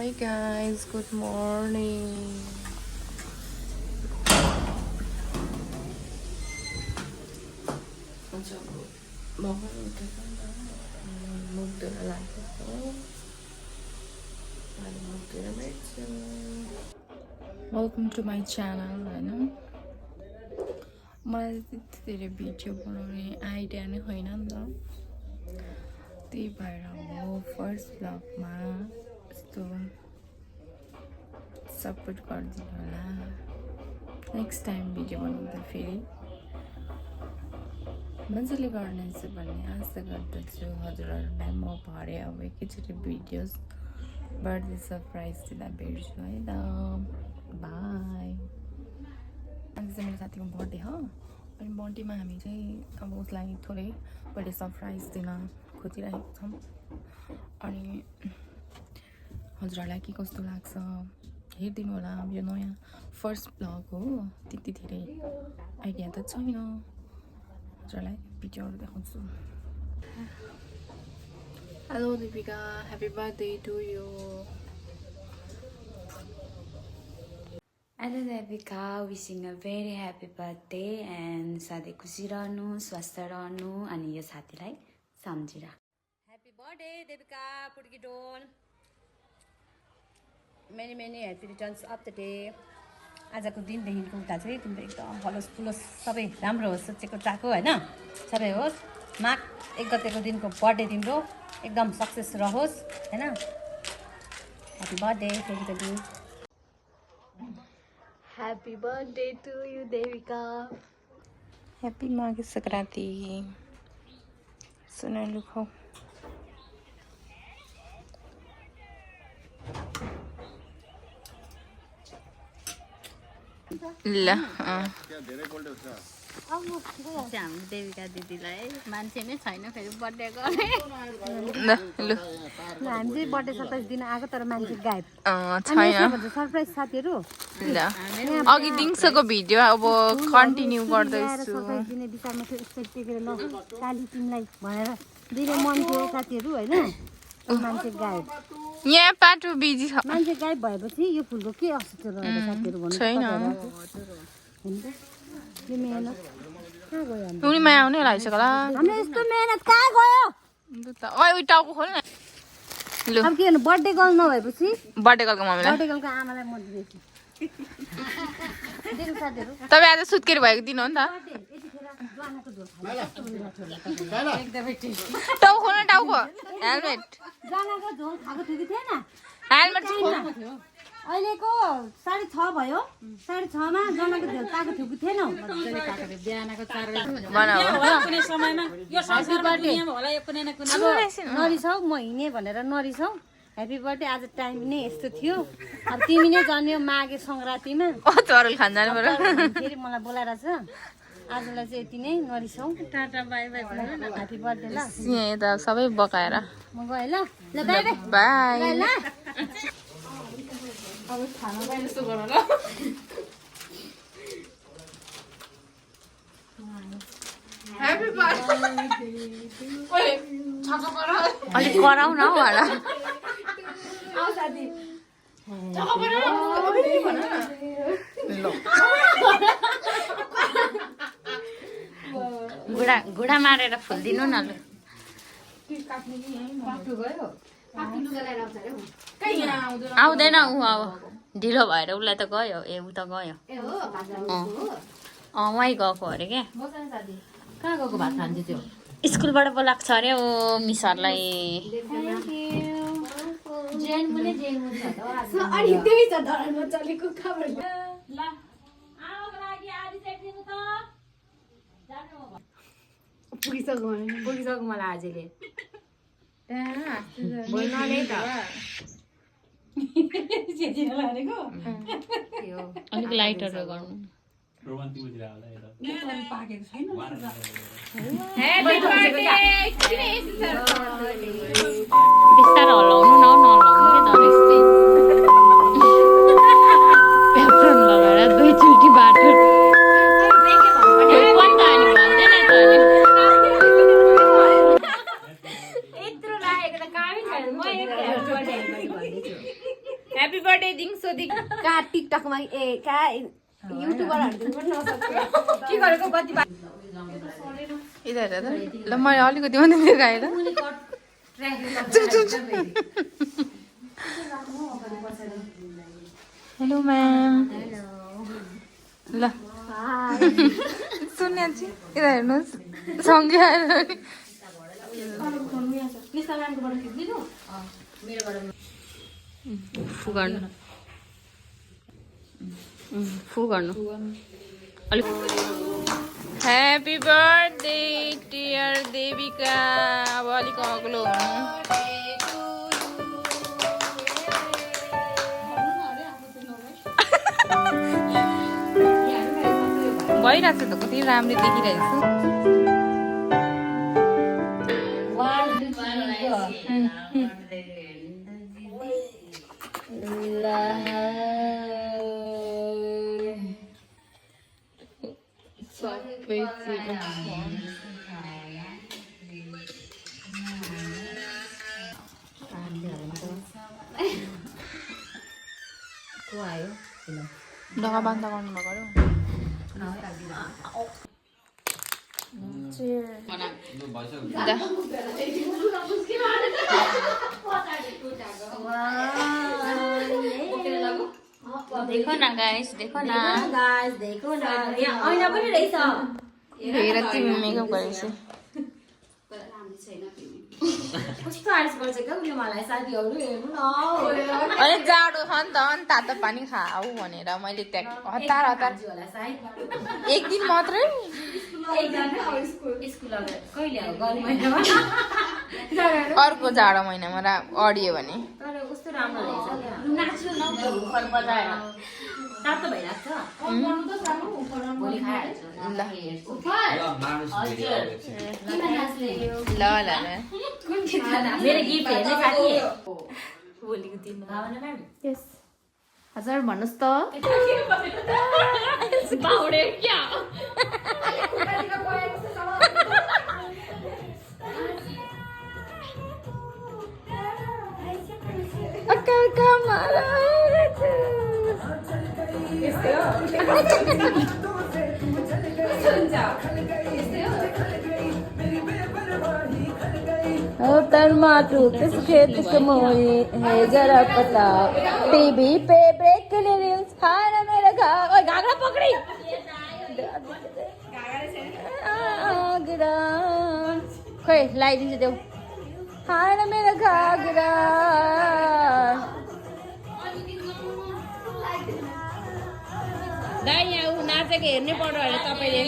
Hi guys, good morning. Welcome to my channel. मलाई त्यति धेरै भिडियो बनाउने आइडिया नै होइन नि त, त्यही भएर हो फर्स्ट ब्लगमा यस्तो सपोर्ट गरिदिनु होला। नेक्स्ट टाइम भिडियो बनाउँदा फेरि मजाले गर्नेछु भन्ने आशा गर्दछु। हजुरहरूलाई म भरे अब एकैचोटि भिडियोस बर्थडे सरप्राइज दिँदा भेट्छु है त। बाई। आज चाहिँ मेरो साथीको बर्थडे हो, अनि बर्थडेमा हामी चाहिँ अब उसलाई थोरै बर्थडे सरप्राइज दिन खोजिरहेको छौँ। अनि हजुरहरूलाई के कस्तो लाग्छ हेरिदिनु होला। यो नयाँ फर्स्ट ब्लग हो, त्यति धेरै आइडिया त छैन। हजुरलाई भिडियोहरू देखाउँछु। Hello Deepika, happy birthday to you. Hello Devika, wishing a very happy birthday and सधैँ खुसी रहनु, स्वस्थ रहनु अनि यो साथीलाई सम्झिरा। Happy birthday Devika, Putki Doll. Many happy returns of the day. आजको दिनदेखिको उता चाहिँ तिम्रो एकदम हलोस फुलोस सबै राम्रो होस्, सोचेको चाहेको होइन सबै होस्। माघ 1 गतेको दिनको बर्थडे तिम्रो एकदम सक्सेस रहोस् होइन। ह्याप्पी बर्थडे फेरि। Happy birthday to you, Devika. Happy Maghi Sakrati. Suna lukho. ल हाम्रो देविका दिदीलाई मान्छे नै छैन फेरि बर्थडे गर्ने। ल लु हामी चाहिँ बर्थडे सरप्राइज दिन आएको तर मान्छे गायब छैन। सरप्राइज साथीहरू ल अघि दिउँसोको भिडियो अब कन्टिन्यू गर्दैछु। सरप्राइज दिने विचारमा थियो यस्तो टेकेर ल काली तिमीलाई भनेर दिने मन थियो साथीहरू होइन। मान्छे गायब, यहाँ पाटो बिजी छ। मान्छे गायब भएपछि यो फुलको के अस्तित्व रहेछ साथीहरू भन्नु छैन। यो मेहनत कहाँ गयो हाम्रो? उनीमा आउने लागिसक्यो होला। हाम्रो यस्तो मेहनत कहाँ गयो? ओइ टाउको खोल न। लु अब के गर्नु, बर्थडे गर्ल नभएपछि बर्थडे गर्लको मम्मीलाई बर्थडे गर्लको आमालाई म दिन्छु। दिनु साथीहरू। तपाईँ आज सुत्केरी भएको दिन हो नि त। टाउको खोल न, टाउको हेलमेट जनाको झोल खाएको थियो कि थिएन? हेलमेट अहिलेको 6:30 भयो, 6:30 मा जनाको झोल पाएको थियो कि थिएन? नरिसाउ, म हिँडेँ भनेर नरिसाउ। Happy birthday. आज टाइम नै यस्तो थियो, अब तिमी नै जन्यो माघे सङ्क्रान्तिमा चरल खान जानु पर्यो। फेरि मलाई बोलाएर छ। आजलाई चाहिँ यति नै, नरिसाउ। टाटा बाई बाई भनेर ह्याप्पी बर्थडे ल। यहाँ त सबै बकाएर म गएँ ल। ल बाई बाई बाई। ल। अब खाना बाहिर जस्तो गर ल। Happy birthday. ओइ छक्क पर। अलिक कराउ न हौ होला। आउ साथी। छक्क पर। भन न। ल गुडा मारेर फुल्दिनु न लु। आउँदैन ऊ, अब ढिलो भएर उसलाई त गयो। ए ऊ त गयो। उहीँ गएको अरे क्या। कहाँ गएको भात खान्थ्यो त्यो? स्कुलबाट बोलाएको छ अरे ओ मिसहरूलाई। पुगिसक्यो मलाई आजले। अलिक लाइटहरू गर्नु। बिस्तारो हल्लाउनु न, नहल्लाउनु क्या तर पेप्टन लगाएर 2 चोटि बाटो। यत्रो लागेको त कामै छैन। म एक ह्यापी बर्थडे दिङसो दिङ कहाँ टिकटकमा कहाँ युट्युबरहरू पनि नसक्छ के गरेको कति इधर हेर त ल मैले अलिकति मात्रै देखाएर हेलो म्याम ल सुन्याची यता हेर्नुहोस् सँगै आएर फु गर्नु अलिक ह्यापी बर्थडे डियर देविका अब अलिक अग्लो हुनु भइरहेको छ त कति राम्रो देखिरहेको ढका बन्द गर्नु भएको देखो ना गाइस देखो ना देखो न यहाँ ऐना पनि रहेछ हेर तिमी मेकअप गरेपछि कस्तो आरिस गर्छ क्या उसले मलाई साथीहरू हेर्नु न अनि जाडो छ नि त अनि तातो पानी खाऊ भनेर मैले त्यहाँ हतार हतार होला सायद एक दिन मात्रै स्कुल कहिले हो गर्मी महिनामा अर्को जाडो महिनामा अडियो भने तर कस्तो राम्रो रहेछ क्या नाच्नु न घर बजाएर तातो भइरहेको छ भोलि खाइहाल्छु ल ल ल मेरो गिफ्ट हेर्ने साथी भोलिको दिनमा भावना म्याम यस हजुर भन्नुहोस् त बाउडे क्या माटू किस खेत मोई है जरा पता टीवी पे ब्रेक न्यूज खाना मेरा घाघरा पकड़ी घाघरा खोइ लगाइदिन्छु देऊ खाना मेरा घाघरा दाइ यहाँ ऊ नाचेको हेर्नै पर्यो अरे तपाईँले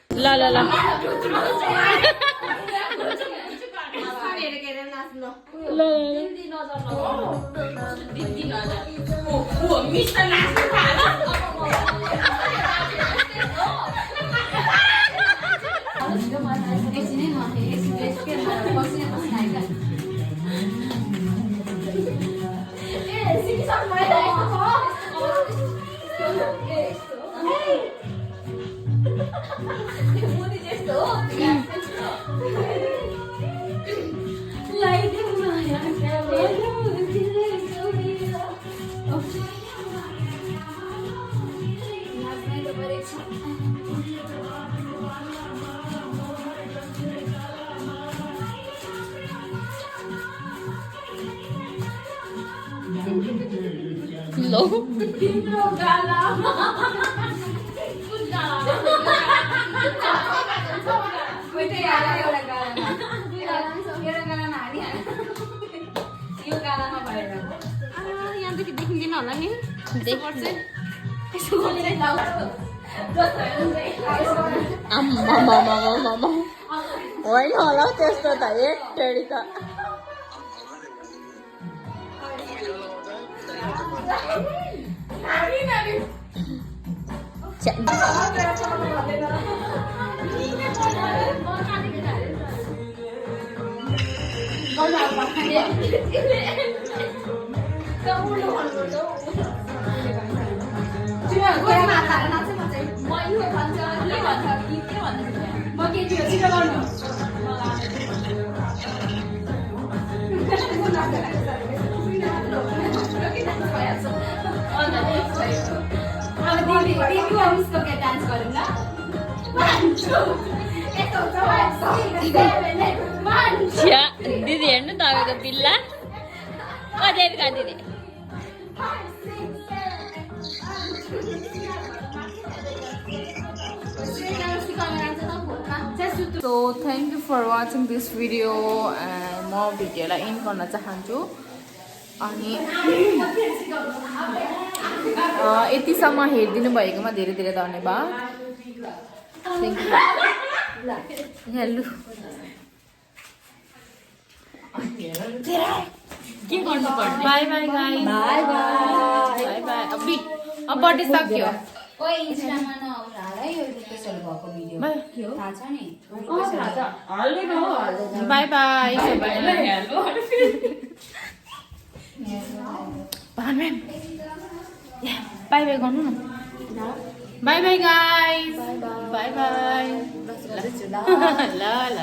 ल ल ल लो यहाँदेखि देखिँदैन होला नि होइन होला त्यस्तो त एक त म के थियो दिदी हेर्नु तपाईँको बिल्ला देविका दिदी So thank you for watching this video and म भिडियोलाई एन्ड गर्न चाहन्छु अनि यतिसम्म हेरिदिनु भएकोमा धेरै धेरै धन्यवाद थ्याङ्क यू हेलो के गर्नु पर्छ by by guys by by by अब बर्थडे सक्यो ओइ इन्स्टामा नहाल है यो रिक्वेस्टहरु भएको भिडियो के हो थाहा छ नि बाई बाई बाई बाई गर्नु न by by guys by by ल ल